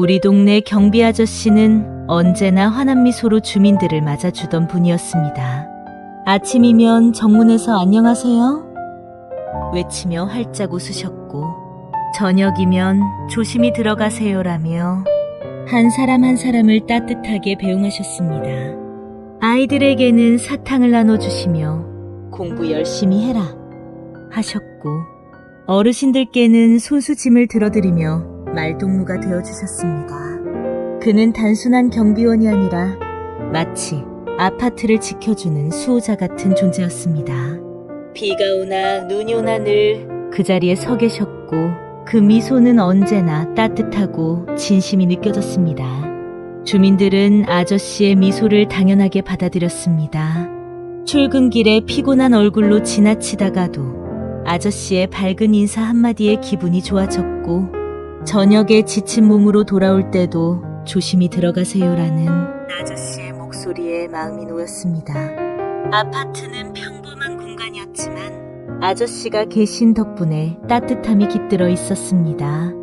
우리 동네 경비 아저씨는 언제나 환한 미소로 주민들을 맞아주던 분이었습니다. 아침이면 정문에서 안녕하세요 외치며 활짝 웃으셨고, 저녁이면 조심히 들어가세요라며 한 사람 한 사람을 따뜻하게 배웅하셨습니다. 아이들에게는 사탕을 나눠주시며 공부 열심히 해라 하셨고, 어르신들께는 손수짐을 들어드리며 말동무가 되어주셨습니다. 그는 단순한 경비원이 아니라 마치 아파트를 지켜주는 수호자 같은 존재였습니다. 비가 오나 눈이 오나 늘 그 자리에 서 계셨고, 그 미소는 언제나 따뜻하고 진심이 느껴졌습니다. 주민들은 아저씨의 미소를 당연하게 받아들였습니다. 출근길에 피곤한 얼굴로 지나치다가도 아저씨의 밝은 인사 한마디에 기분이 좋아졌고, 저녁에 지친 몸으로 돌아올 때도 조심히 들어가세요라는 아저씨의 목소리에 마음이 놓였습니다. 아파트는 평범한 공간이었지만 아저씨가 계신 덕분에 따뜻함이 깃들어 있었습니다.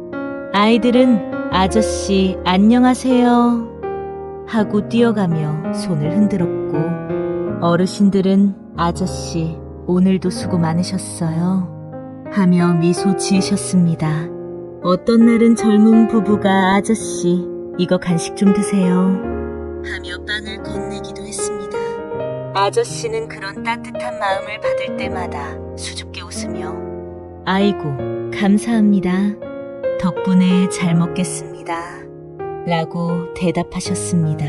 아이들은 아저씨 안녕하세요 하고 뛰어가며 손을 흔들었고, 어르신들은 아저씨 오늘도 수고 많으셨어요 하며 미소 지으셨습니다. 어떤 날은 젊은 부부가 아저씨 이거 간식 좀 드세요 하며 빵을 건네기도 했습니다. 아저씨는 그런 따뜻한 마음을 받을 때마다 수줍게 웃으며 아이고 감사합니다. 덕분에 잘 먹겠습니다 라고 대답하셨습니다.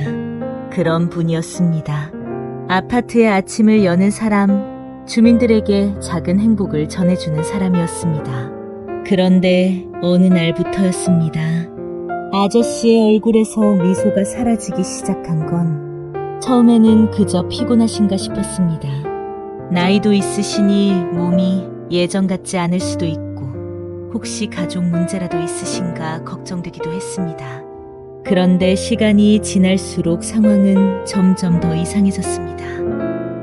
그런 분이었습니다. 아파트의 아침을 여는 사람, 주민들에게 작은 행복을 전해주는 사람이었습니다. 그런데 어느 날부터였습니다. 아저씨의 얼굴에서 미소가 사라지기 시작한 건 처음에는 그저 피곤하신가 싶었습니다. 나이도 있으시니 몸이 예전 같지 않을 수도 있고 혹시 가족 문제라도 있으신가 걱정되기도 했습니다. 그런데 시간이 지날수록 상황은 점점 더 이상해졌습니다.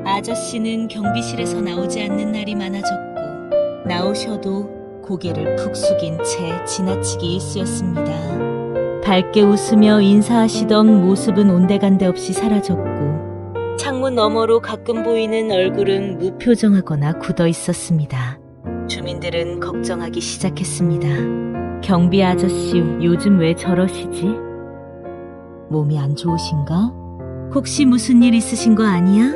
아저씨는 경비실에서 나오지 않는 날이 많아졌고, 나오셔도 고개를 푹 숙인 채 지나치기 일쑤였습니다. 밝게 웃으며 인사하시던 모습은 온데간데 없이 사라졌고, 창문 너머로 가끔 보이는 얼굴은 무표정하거나 굳어 있었습니다. 주민들은 걱정하기 시작했습니다. 경비 아저씨 요즘 왜 저러시지? 몸이 안 좋으신가? 혹시 무슨 일 있으신 거 아니야?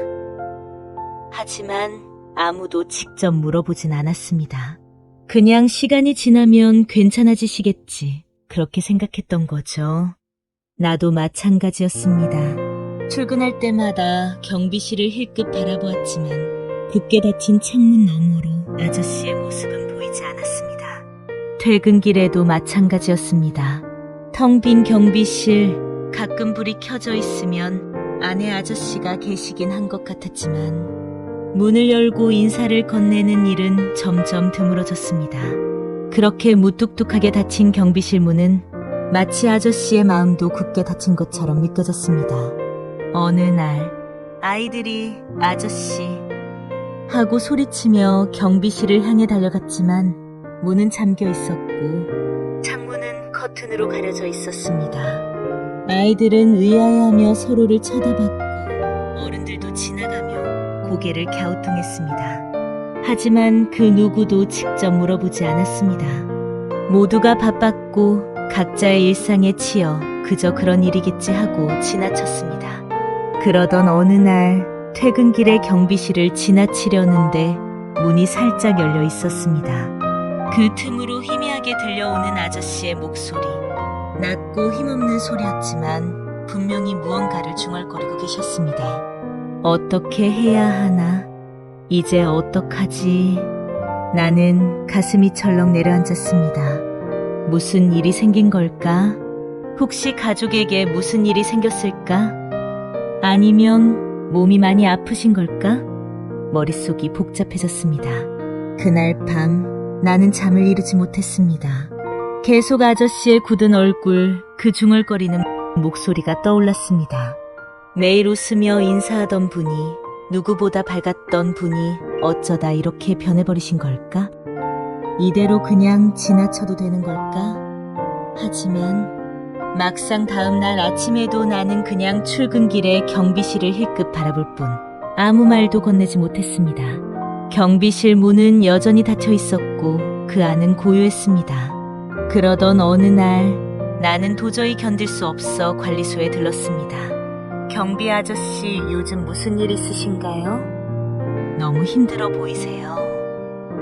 하지만 아무도 직접 물어보진 않았습니다. 그냥 시간이 지나면 괜찮아지시겠지, 그렇게 생각했던 거죠. 나도 마찬가지였습니다. 출근할 때마다 경비실을 힐끗 바라보았지만 굳게 닫힌 창문 너머로 아저씨의 모습은 보이지 않았습니다. 퇴근길에도 마찬가지였습니다. 텅 빈 경비실, 가끔 불이 켜져 있으면 안에 아저씨가 계시긴 한 것 같았지만 문을 열고 인사를 건네는 일은 점점 드물어졌습니다. 그렇게 무뚝뚝하게 닫힌 경비실 문은 마치 아저씨의 마음도 굳게 닫힌 것처럼 느껴졌습니다. 어느 날 아이들이 아저씨 하고 소리치며 경비실을 향해 달려갔지만 문은 잠겨 있었고 창문은 커튼으로 가려져 있었습니다. 아이들은 의아해하며 서로를 쳐다봤고 어른들도 지나가며 고개를 갸우뚱했습니다. 하지만 그 누구도 직접 물어보지 않았습니다. 모두가 바빴고 각자의 일상에 치여 그저 그런 일이겠지 하고 지나쳤습니다. 그러던 어느 날 퇴근길에 경비실을 지나치려는데 문이 살짝 열려 있었습니다. 그 틈으로 희미하게 들려오는 아저씨의 목소리. 낮고 힘없는 소리였지만 분명히 무언가를 중얼거리고 계셨습니다. 어떻게 해야 하나? 이제 어떡하지? 나는 가슴이 철렁 내려앉았습니다. 무슨 일이 생긴 걸까? 혹시 가족에게 무슨 일이 생겼을까? 아니면 몸이 많이 아프신 걸까? 머릿속이 복잡해졌습니다. 그날 밤 나는 잠을 이루지 못했습니다. 계속 아저씨의 굳은 얼굴, 그 중얼거리는 목소리가 떠올랐습니다. 매일 웃으며 인사하던 분이, 누구보다 밝았던 분이 어쩌다 이렇게 변해버리신 걸까? 이대로 그냥 지나쳐도 되는 걸까? 하지만 막상 다음날 아침에도 나는 그냥 출근길에 경비실을 힐끗 바라볼 뿐 아무 말도 건네지 못했습니다. 경비실 문은 여전히 닫혀 있었고 그 안은 고요했습니다. 그러던 어느 날 나는 도저히 견딜 수 없어 관리소에 들렀습니다. 경비 아저씨, 요즘 무슨 일 있으신가요? 너무 힘들어 보이세요.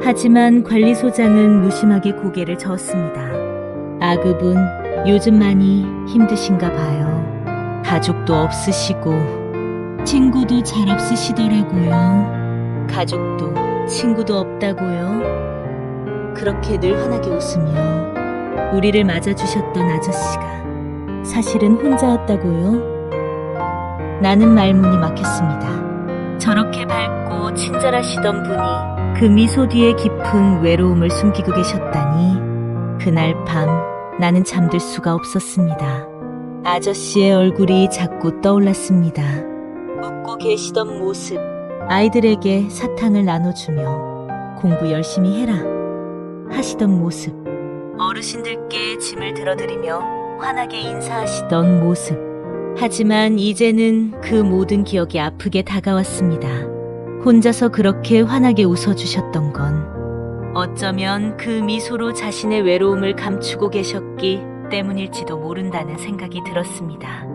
하지만 관리소장은 무심하게 고개를 저었습니다. 아급은 요즘 많이 힘드신가 봐요. 가족도 없으시고 친구도 잘 없으시더라고요. 가족도 친구도 없다고요? 그렇게 늘 환하게 웃으며 우리를 맞아주셨던 아저씨가 사실은 혼자였다고요? 나는 말문이 막혔습니다. 저렇게 밝고 친절하시던 분이 그 미소 뒤에 깊은 외로움을 숨기고 계셨다니 그날 밤 나는 잠들 수가 없었습니다. 아저씨의 얼굴이 자꾸 떠올랐습니다. 웃고 계시던 모습, 아이들에게 사탕을 나눠주며 공부 열심히 해라 하시던 모습, 어르신들께 짐을 들어드리며 환하게 인사하시던 모습. 하지만 이제는 그 모든 기억이 아프게 다가왔습니다. 혼자서 그렇게 환하게 웃어주셨던 건 어쩌면 그 미소로 자신의 외로움을 감추고 계셨기 때문일지도 모른다는 생각이 들었습니다.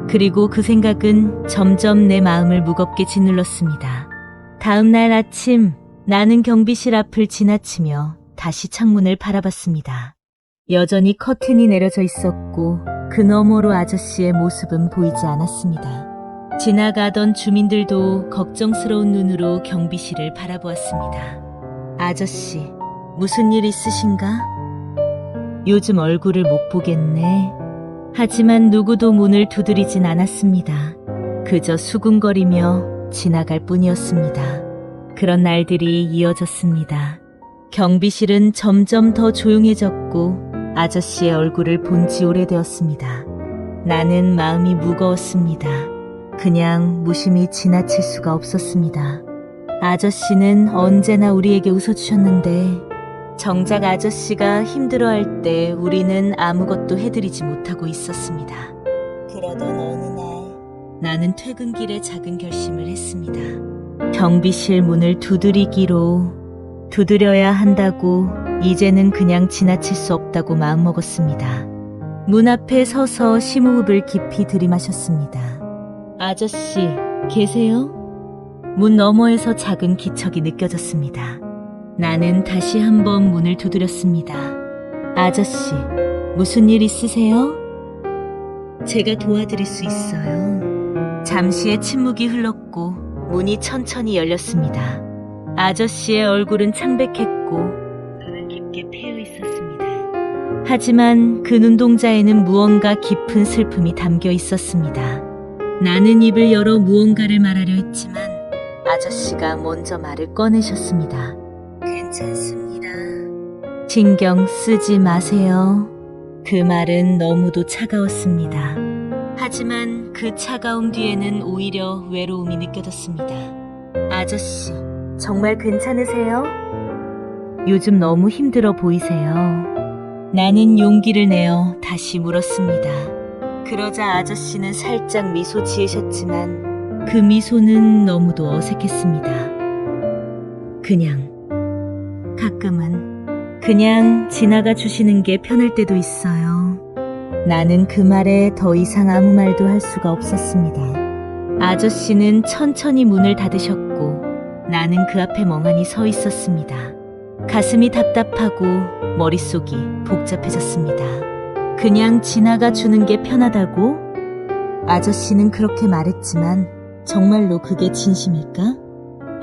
그리고 그 생각은 점점 내 마음을 무겁게 짓눌렀습니다. 다음 날 아침 나는 경비실 앞을 지나치며 다시 창문을 바라봤습니다. 여전히 커튼이 내려져 있었고 그 너머로 아저씨의 모습은 보이지 않았습니다. 지나가던 주민들도 걱정스러운 눈으로 경비실을 바라보았습니다. 아저씨, 무슨 일 있으신가? 요즘 얼굴을 못 보겠네. 하지만 누구도 문을 두드리진 않았습니다. 그저 수군거리며 지나갈 뿐이었습니다. 그런 날들이 이어졌습니다. 경비실은 점점 더 조용해졌고 아저씨의 얼굴을 본 지 오래되었습니다. 나는 마음이 무거웠습니다. 그냥 무심히 지나칠 수가 없었습니다. 아저씨는 언제나 우리에게 웃어주셨는데 정작 아저씨가 힘들어할 때 우리는 아무것도 해드리지 못하고 있었습니다. 그러던 어느 날 나는 퇴근길에 작은 결심을 했습니다. 경비실 문을 두드려야 한다고 이제는 그냥 지나칠 수 없다고 마음먹었습니다. 문 앞에 서서 심호흡을 깊이 들이마셨습니다. 아저씨, 계세요? 문 너머에서 작은 기척이 느껴졌습니다. 나는 다시 한번 문을 두드렸습니다. 아저씨, 무슨 일 있으세요? 제가 도와드릴 수 있어요. 잠시의 침묵이 흘렀고 문이 천천히 열렸습니다. 아저씨의 얼굴은 창백했고 눈은 깊게 패여 있었습니다. 하지만 그 눈동자에는 무언가 깊은 슬픔이 담겨 있었습니다. 나는 입을 열어 무언가를 말하려 했지만 아저씨가 먼저 말을 꺼내셨습니다. 괜찮습니다. 신경 쓰지 마세요. 그 말은 너무도 차가웠습니다. 하지만 그 차가움 뒤에는 오히려 외로움이 느껴졌습니다. 아저씨, 정말 괜찮으세요? 요즘 너무 힘들어 보이세요. 나는 용기를 내어 다시 물었습니다. 그러자 아저씨는 살짝 미소 지으셨지만 그 미소는 너무도 어색했습니다. 가끔은 그냥 지나가 주시는 게 편할 때도 있어요. 나는 그 말에 더 이상 아무 말도 할 수가 없었습니다. 아저씨는 천천히 문을 닫으셨고 나는 그 앞에 멍하니 서 있었습니다. 가슴이 답답하고 머릿속이 복잡해졌습니다. 그냥 지나가 주는 게 편하다고? 아저씨는 그렇게 말했지만 정말로 그게 진심일까?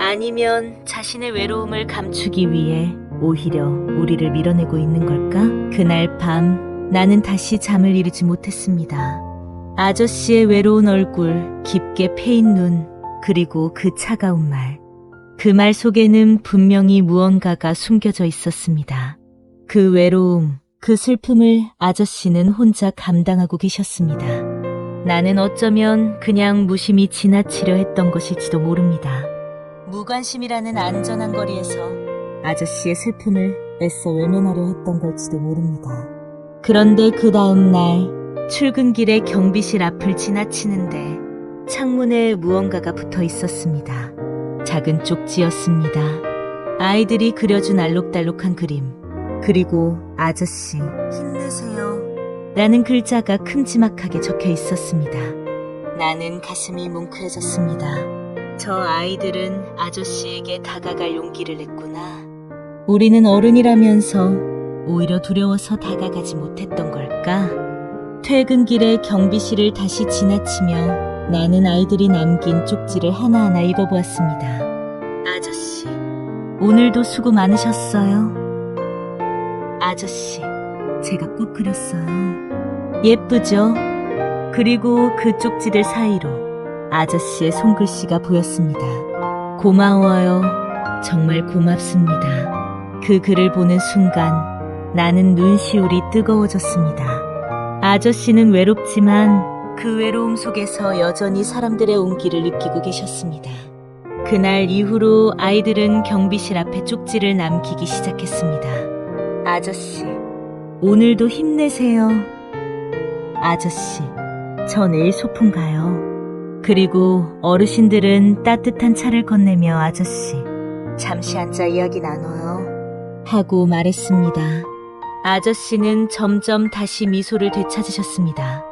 아니면 자신의 외로움을 감추기 위해 오히려 우리를 밀어내고 있는 걸까? 그날 밤 나는 다시 잠을 이루지 못했습니다. 아저씨의 외로운 얼굴, 깊게 패인 눈, 그리고 그 차가운 말. 그 말 속에는 분명히 무언가가 숨겨져 있었습니다. 그 외로움, 그 슬픔을 아저씨는 혼자 감당하고 계셨습니다. 나는 어쩌면 그냥 무심히 지나치려 했던 것일지도 모릅니다. 무관심이라는 안전한 거리에서 아저씨의 슬픔을 애써 외면하려 했던 걸지도 모릅니다. 그런데 그 다음 날 출근길에 경비실 앞을 지나치는데 창문에 무언가가 붙어 있었습니다. 작은 쪽지였습니다. 아이들이 그려준 알록달록한 그림, 그리고 아저씨, 힘내세요. 라는 글자가 큼지막하게 적혀 있었습니다. 나는 가슴이 뭉클해졌습니다. 저 아이들은 아저씨에게 다가갈 용기를 냈구나. 우리는 어른이라면서 오히려 두려워서 다가가지 못했던 걸까? 퇴근길에 경비실을 다시 지나치며 나는 아이들이 남긴 쪽지를 하나하나 읽어보았습니다. 아저씨, 오늘도 수고 많으셨어요. 아저씨, 제가 꽃 그렸어요. 예쁘죠? 그리고 그 쪽지들 사이로 아저씨의 손글씨가 보였습니다. 고마워요. 정말 고맙습니다. 그 글을 보는 순간 나는 눈시울이 뜨거워졌습니다. 아저씨는 외롭지만 그 외로움 속에서 여전히 사람들의 온기를 느끼고 계셨습니다. 그날 이후로 아이들은 경비실 앞에 쪽지를 남기기 시작했습니다. 아저씨, 오늘도 힘내세요. 아저씨, 저 내일 소풍 가요. 그리고 어르신들은 따뜻한 차를 건네며 아저씨, 잠시 앉아 이야기 나눠요. 하고 말했습니다. 아저씨는 점점 다시 미소를 되찾으셨습니다.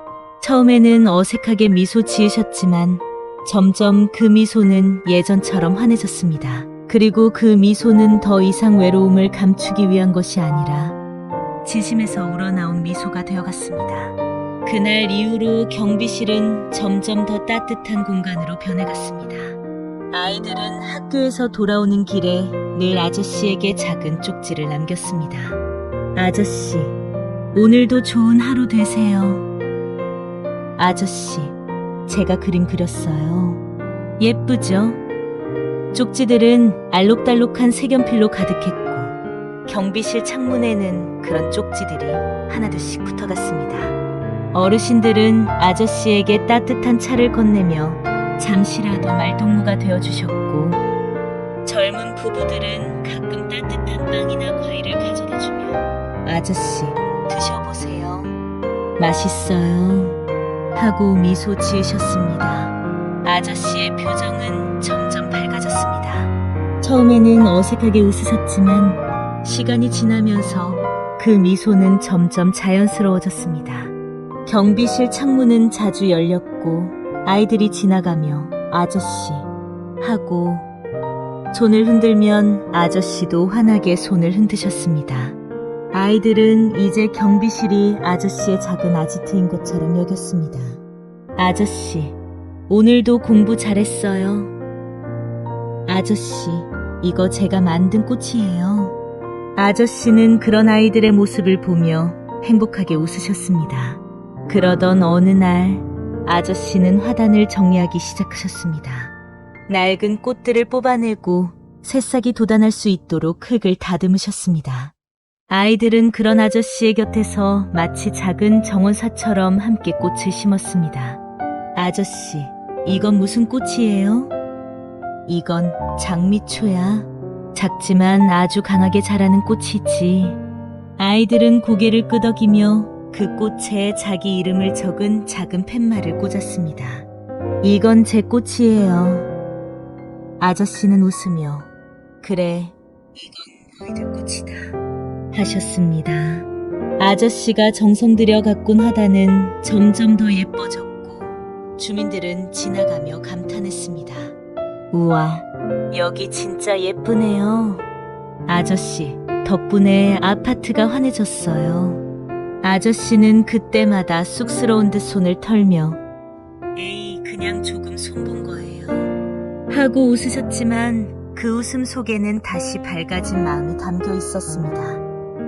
처음에는 어색하게 미소 지으셨지만 점점 그 미소는 예전처럼 환해졌습니다. 그리고 그 미소는 더 이상 외로움을 감추기 위한 것이 아니라 진심에서 우러나온 미소가 되어갔습니다. 그날 이후로 경비실은 점점 더 따뜻한 공간으로 변해갔습니다. 아이들은 학교에서 돌아오는 길에 늘 아저씨에게 작은 쪽지를 남겼습니다. 아저씨, 오늘도 좋은 하루 되세요. 아저씨, 제가 그림 그렸어요. 예쁘죠? 쪽지들은 알록달록한 색연필로 가득했고 경비실 창문에는 그런 쪽지들이 하나둘씩 붙어갔습니다. 어르신들은 아저씨에게 따뜻한 차를 건네며 잠시라도 말동무가 되어주셨고 젊은 부부들은 가끔 따뜻한 빵이나 과일을 가져다주며 아저씨, 드셔보세요. 맛있어요. 하고 미소 지으셨습니다. 아저씨의 표정은 점점 밝아졌습니다. 처음에는 어색하게 웃으셨지만 시간이 지나면서 그 미소는 점점 자연스러워졌습니다. 경비실 창문은 자주 열렸고 아이들이 지나가며 아저씨 하고 손을 흔들면 아저씨도 환하게 손을 흔드셨습니다. 아이들은 이제 경비실이 아저씨의 작은 아지트인 것처럼 여겼습니다. 아저씨, 오늘도 공부 잘했어요. 아저씨, 이거 제가 만든 꽃이에요. 아저씨는 그런 아이들의 모습을 보며 행복하게 웃으셨습니다. 그러던 어느 날 아저씨는 화단을 정리하기 시작하셨습니다. 낡은 꽃들을 뽑아내고 새싹이 돋아날 수 있도록 흙을 다듬으셨습니다. 아이들은 그런 아저씨의 곁에서 마치 작은 정원사처럼 함께 꽃을 심었습니다. 아저씨, 이건 무슨 꽃이에요? 이건 장미초야. 작지만 아주 강하게 자라는 꽃이지. 아이들은 고개를 끄덕이며 그 꽃에 자기 이름을 적은 작은 팻말을 꽂았습니다. 이건 제 꽃이에요. 아저씨는 웃으며 그래, 이건 너희들 꽃이다 하셨습니다. 아저씨가 정성 들여 가꾼 화단은 점점 더 예뻐졌고 주민들은 지나가며 감탄했습니다. 우와, 여기 진짜 예쁘네요. 아저씨, 덕분에 아파트가 환해졌어요. 아저씨는 그때마다 쑥스러운 듯 손을 털며 에이, 그냥 조금 손본 거예요. 하고 웃으셨지만 그 웃음 속에는 다시 밝아진 마음이 담겨 있었습니다.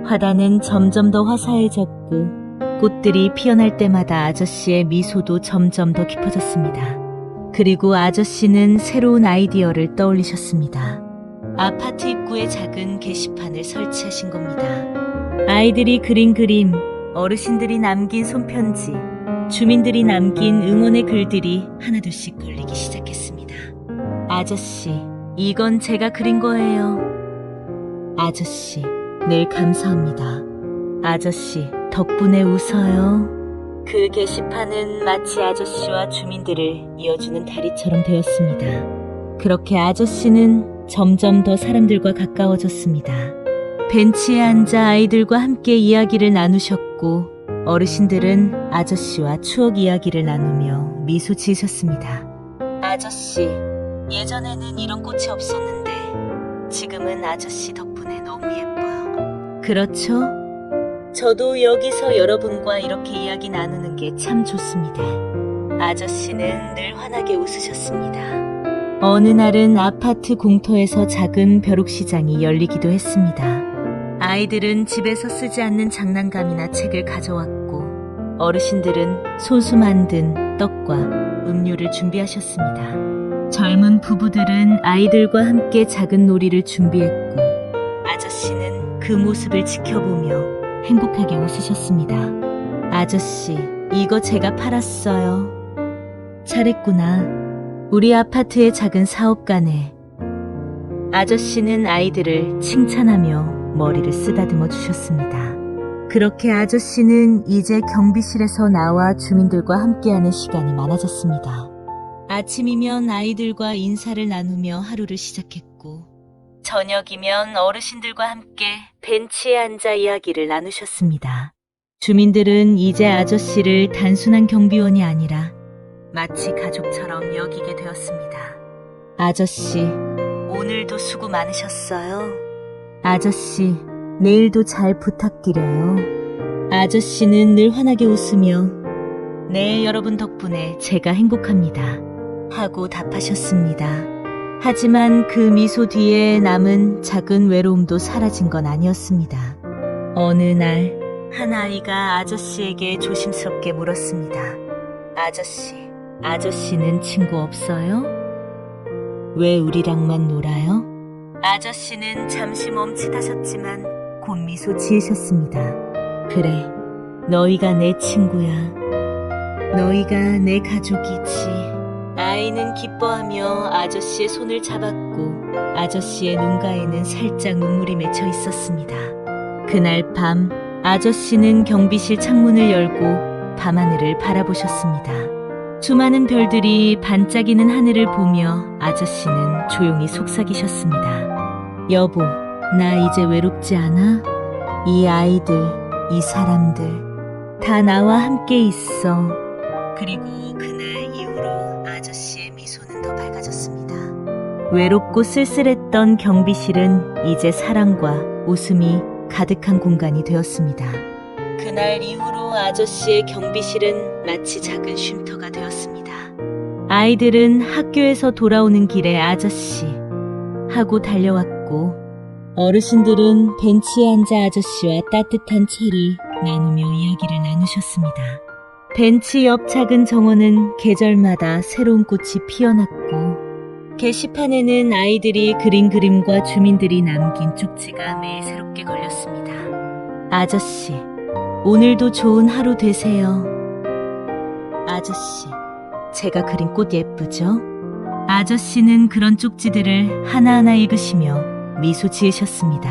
화단은 점점 더 화사해졌고 꽃들이 피어날 때마다 아저씨의 미소도 점점 더 깊어졌습니다. 그리고 아저씨는 새로운 아이디어를 떠올리셨습니다. 아파트 입구에 작은 게시판을 설치하신 겁니다. 아이들이 그린 그림, 어르신들이 남긴 손편지, 주민들이 남긴 응원의 글들이 하나둘씩 걸리기 시작했습니다. 아저씨, 이건 제가 그린 거예요. 아저씨, 늘 감사합니다. 아저씨, 덕분에 웃어요. 그 게시판은 마치 아저씨와 주민들을 이어주는 다리처럼 되었습니다. 그렇게 아저씨는 점점 더 사람들과 가까워졌습니다. 벤치에 앉아 아이들과 함께 이야기를 나누셨고 어르신들은 아저씨와 추억 이야기를 나누며 미소 지으셨습니다. 아저씨, 예전에는 이런 꽃이 없었는데 지금은 아저씨 덕분에 너무 예뻐요. 그렇죠? 저도 여기서 여러분과 이렇게 이야기 나누는 게 참 좋습니다. 아저씨는 늘 환하게 웃으셨습니다. 어느 날은 아파트 공터에서 작은 벼룩시장이 열리기도 했습니다. 아이들은 집에서 쓰지 않는 장난감이나 책을 가져왔고 어르신들은 손수 만든 떡과 음료를 준비하셨습니다. 젊은 부부들은 아이들과 함께 작은 놀이를 준비했고 아저씨는 그 모습을 지켜보며 행복하게 웃으셨습니다. 아저씨, 이거 제가 팔았어요. 잘했구나. 우리 아파트의 작은 사업가네. 아저씨는 아이들을 칭찬하며 머리를 쓰다듬어 주셨습니다. 그렇게 아저씨는 이제 경비실에서 나와 주민들과 함께하는 시간이 많아졌습니다. 아침이면 아이들과 인사를 나누며 하루를 시작했고 저녁이면 어르신들과 함께 벤치에 앉아 이야기를 나누셨습니다. 주민들은 이제 아저씨를 단순한 경비원이 아니라 마치 가족처럼 여기게 되었습니다. 아저씨, 오늘도 수고 많으셨어요. 아저씨, 내일도 잘 부탁드려요. 아저씨는 늘 환하게 웃으며 네, 여러분 덕분에 제가 행복합니다. 하고 답하셨습니다. 하지만 그 미소 뒤에 남은 작은 외로움도 사라진 건 아니었습니다. 어느 날, 한 아이가 아저씨에게 조심스럽게 물었습니다. 아저씨는 친구 없어요? 왜 우리랑만 놀아요? 아저씨는 잠시 멈칫하셨지만 곧 미소 지으셨습니다. 그래, 너희가 내 친구야. 너희가 내 가족이지. 아이는 기뻐하며 아저씨의 손을 잡았고 아저씨의 눈가에는 살짝 눈물이 맺혀 있었습니다. 그날 밤 아저씨는 경비실 창문을 열고 밤하늘을 바라보셨습니다. 수많은 별들이 반짝이는 하늘을 보며 아저씨는 조용히 속삭이셨습니다. 여보, 나 이제 외롭지 않아? 이 아이들, 이 사람들 다 나와 함께 있어. 그리고 그날 이후로 아저씨의 미소는 더 밝아졌습니다. 외롭고 쓸쓸했던 경비실은 이제 사랑과 웃음이 가득한 공간이 되었습니다. 그날 이후로 아저씨의 경비실은 마치 작은 쉼터가 되었습니다. 아이들은 학교에서 돌아오는 길에 아저씨 하고 달려왔고 어르신들은 벤치에 앉아 아저씨와 따뜻한 차를 나누며 이야기를 나누셨습니다. 벤치 옆 작은 정원은 계절마다 새로운 꽃이 피어났고 게시판에는 아이들이 그린 그림과 주민들이 남긴 쪽지가 매일 새롭게 걸렸습니다. 아저씨, 오늘도 좋은 하루 되세요. 아저씨, 제가 그린 꽃 예쁘죠? 아저씨는 그런 쪽지들을 하나하나 읽으시며 미소 지으셨습니다.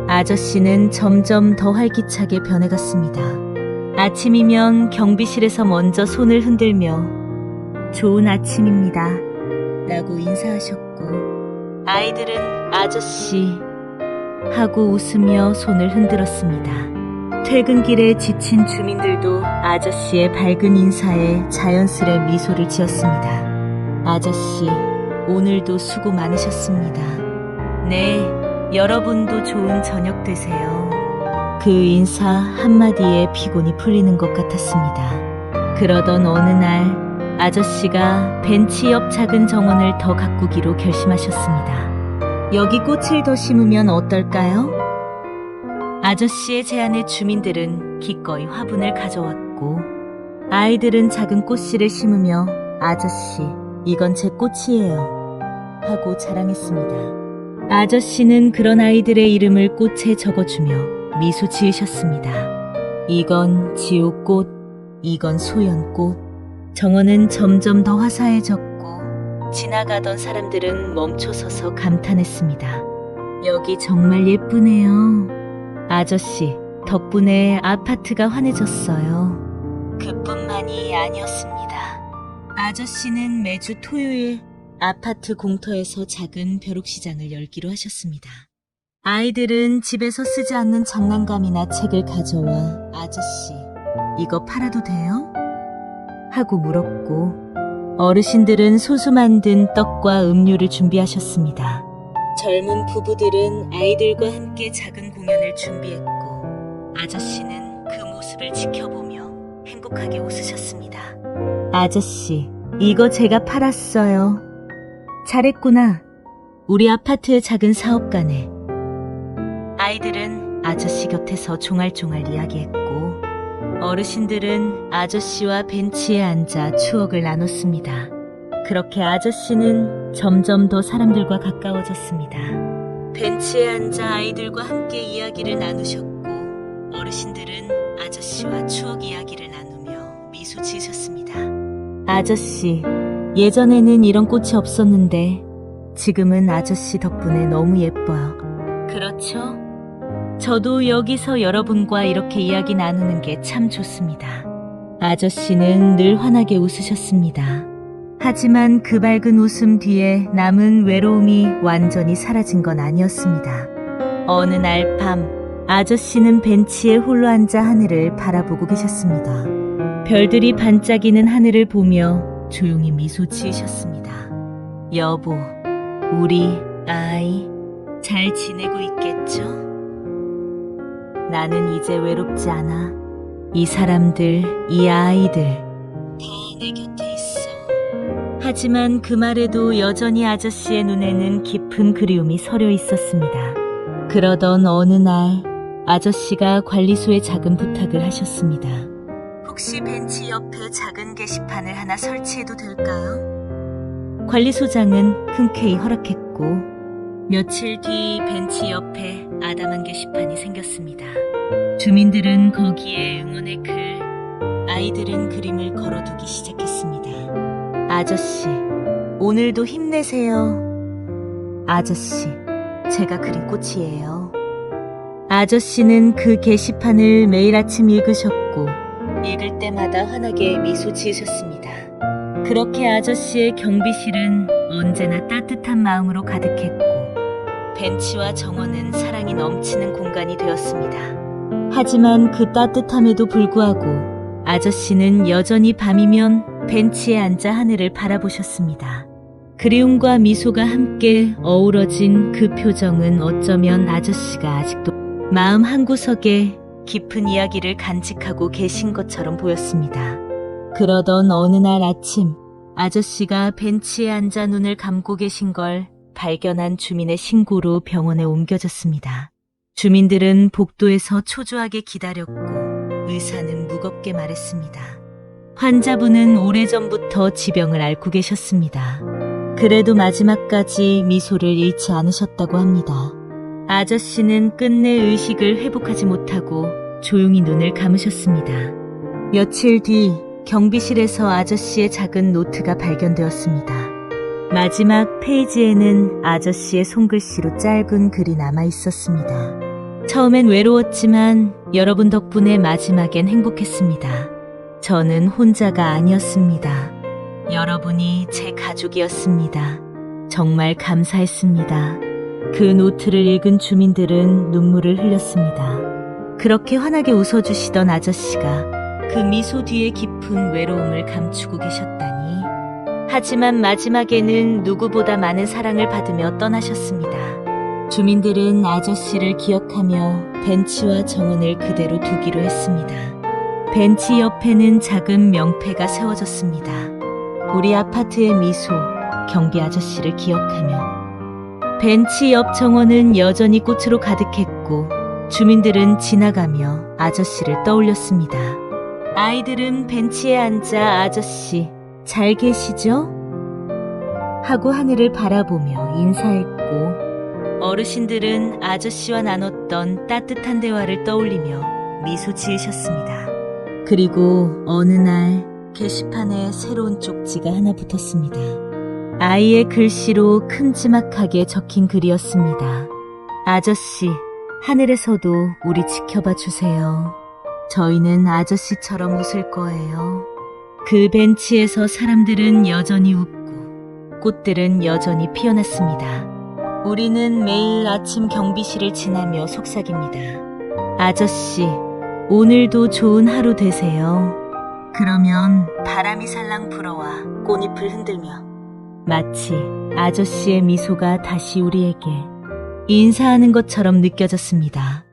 아저씨는 점점 더 활기차게 변해갔습니다. 아침이면 경비실에서 먼저 손을 흔들며 좋은 아침입니다 라고 인사하셨고 아이들은 아저씨 하고 웃으며 손을 흔들었습니다. 퇴근길에 지친 주민들도 아저씨의 밝은 인사에 자연스레 미소를 지었습니다. 아저씨, 오늘도 수고 많으셨습니다. 네, 여러분도 좋은 저녁 되세요. 그 인사 한마디에 피곤이 풀리는 것 같았습니다. 그러던 어느 날 아저씨가 벤치 옆 작은 정원을 더 가꾸기로 결심하셨습니다. 여기 꽃을 더 심으면 어떨까요? 아저씨의 제안에 주민들은 기꺼이 화분을 가져왔고 아이들은 작은 꽃씨를 심으며 아저씨, 이건 제 꽃이에요 하고 자랑했습니다. 아저씨는 그런 아이들의 이름을 꽃에 적어주며 미소 지으셨습니다. 이건 지옥꽃, 이건 소연꽃. 정원은 점점 더 화사해졌고 지나가던 사람들은 멈춰서서 감탄했습니다. 여기 정말 예쁘네요. 아저씨, 덕분에 아파트가 환해졌어요. 그뿐만이 아니었습니다. 아저씨는 매주 토요일 아파트 공터에서 작은 벼룩시장을 열기로 하셨습니다. 아이들은 집에서 쓰지 않는 장난감이나 책을 가져와 아저씨, 이거 팔아도 돼요? 하고 물었고 어르신들은 소수 만든 떡과 음료를 준비하셨습니다. 젊은 부부들은 아이들과 함께 작은 공연을 준비했고 아저씨는 그 모습을 지켜보며 행복하게 웃으셨습니다. 아저씨, 이거 제가 팔았어요. 잘했구나. 우리 아파트의 작은 사업가네. 아이들은 아저씨 곁에서 종알종알 이야기했고 어르신들은 아저씨와 벤치에 앉아 추억을 나눴습니다. 그렇게 아저씨는 점점 더 사람들과 가까워졌습니다. 벤치에 앉아 아이들과 함께 이야기를 나누셨고 어르신들은 아저씨와 추억 이야기를 나누며 미소 지으셨습니다. 아저씨, 예전에는 이런 꽃이 없었는데 지금은 아저씨 덕분에 너무 예뻐요. 그렇죠? 저도 여기서 여러분과 이렇게 이야기 나누는 게 참 좋습니다. 아저씨는 늘 환하게 웃으셨습니다. 하지만 그 밝은 웃음 뒤에 남은 외로움이 완전히 사라진 건 아니었습니다. 어느 날 밤, 아저씨는 벤치에 홀로 앉아 하늘을 바라보고 계셨습니다. 별들이 반짝이는 하늘을 보며 조용히 미소 지으셨습니다. 여보, 우리 아이 잘 지내고 있겠죠? 나는 이제 외롭지 않아. 이 사람들, 이 아이들 다 내 곁에 있어. 하지만 그 말에도 여전히 아저씨의 눈에는 깊은 그리움이 서려 있었습니다. 그러던 어느 날 아저씨가 관리소에 작은 부탁을 하셨습니다. 혹시 벤치 옆에 작은 게시판을 하나 설치해도 될까요? 관리소장은 흔쾌히 허락했고 며칠 뒤 벤치 옆에 아담한 게시판이 생겼습니다. 주민들은 거기에 응원의 글, 아이들은 그림을 걸어두기 시작했습니다. 아저씨, 오늘도 힘내세요. 아저씨, 제가 그린 꽃이에요. 아저씨는 그 게시판을 매일 아침 읽으셨고 읽을 때마다 환하게 미소 지으셨습니다. 그렇게 아저씨의 경비실은 언제나 따뜻한 마음으로 가득했고 벤치와 정원은 사랑이 넘치는 공간이 되었습니다. 하지만 그 따뜻함에도 불구하고 아저씨는 여전히 밤이면 벤치에 앉아 하늘을 바라보셨습니다. 그리움과 미소가 함께 어우러진 그 표정은 어쩌면 아저씨가 아직도 마음 한구석에 깊은 이야기를 간직하고 계신 것처럼 보였습니다. 그러던 어느 날 아침, 아저씨가 벤치에 앉아 눈을 감고 계신 걸 발견한 주민의 신고로 병원에 옮겨졌습니다. 주민들은 복도에서 초조하게 기다렸고 의사는 무겁게 말했습니다. 환자분은 오래전부터 지병을 앓고 계셨습니다. 그래도 마지막까지 미소를 잃지 않으셨다고 합니다. 아저씨는 끝내 의식을 회복하지 못하고 조용히 눈을 감으셨습니다. 며칠 뒤 경비실에서 아저씨의 작은 노트가 발견되었습니다. 마지막 페이지에는 아저씨의 손글씨로 짧은 글이 남아 있었습니다. 처음엔 외로웠지만 여러분 덕분에 마지막엔 행복했습니다. 저는 혼자가 아니었습니다. 여러분이 제 가족이었습니다. 정말 감사했습니다. 그 노트를 읽은 주민들은 눈물을 흘렸습니다. 그렇게 환하게 웃어주시던 아저씨가 그 미소 뒤에 깊은 외로움을 감추고 계셨다니. 하지만 마지막에는 누구보다 많은 사랑을 받으며 떠나셨습니다. 주민들은 아저씨를 기억하며 벤치와 정원을 그대로 두기로 했습니다. 벤치 옆에는 작은 명패가 세워졌습니다. 우리 아파트의 미소, 경비 아저씨를 기억하며. 벤치 옆 정원은 여전히 꽃으로 가득했고 주민들은 지나가며 아저씨를 떠올렸습니다. 아이들은 벤치에 앉아 아저씨, 잘 계시죠? 하고 하늘을 바라보며 인사했고 어르신들은 아저씨와 나눴던 따뜻한 대화를 떠올리며 미소 지으셨습니다. 그리고 어느 날 게시판에 새로운 쪽지가 하나 붙었습니다. 아이의 글씨로 큼지막하게 적힌 글이었습니다. 아저씨, 하늘에서도 우리 지켜봐 주세요. 저희는 아저씨처럼 웃을 거예요. 그 벤치에서 사람들은 여전히 웃고 꽃들은 여전히 피어났습니다. 우리는 매일 아침 경비실을 지나며 속삭입니다. 아저씨, 오늘도 좋은 하루 되세요. 그러면 바람이 살랑 불어와 꽃잎을 흔들며 마치 아저씨의 미소가 다시 우리에게 인사하는 것처럼 느껴졌습니다.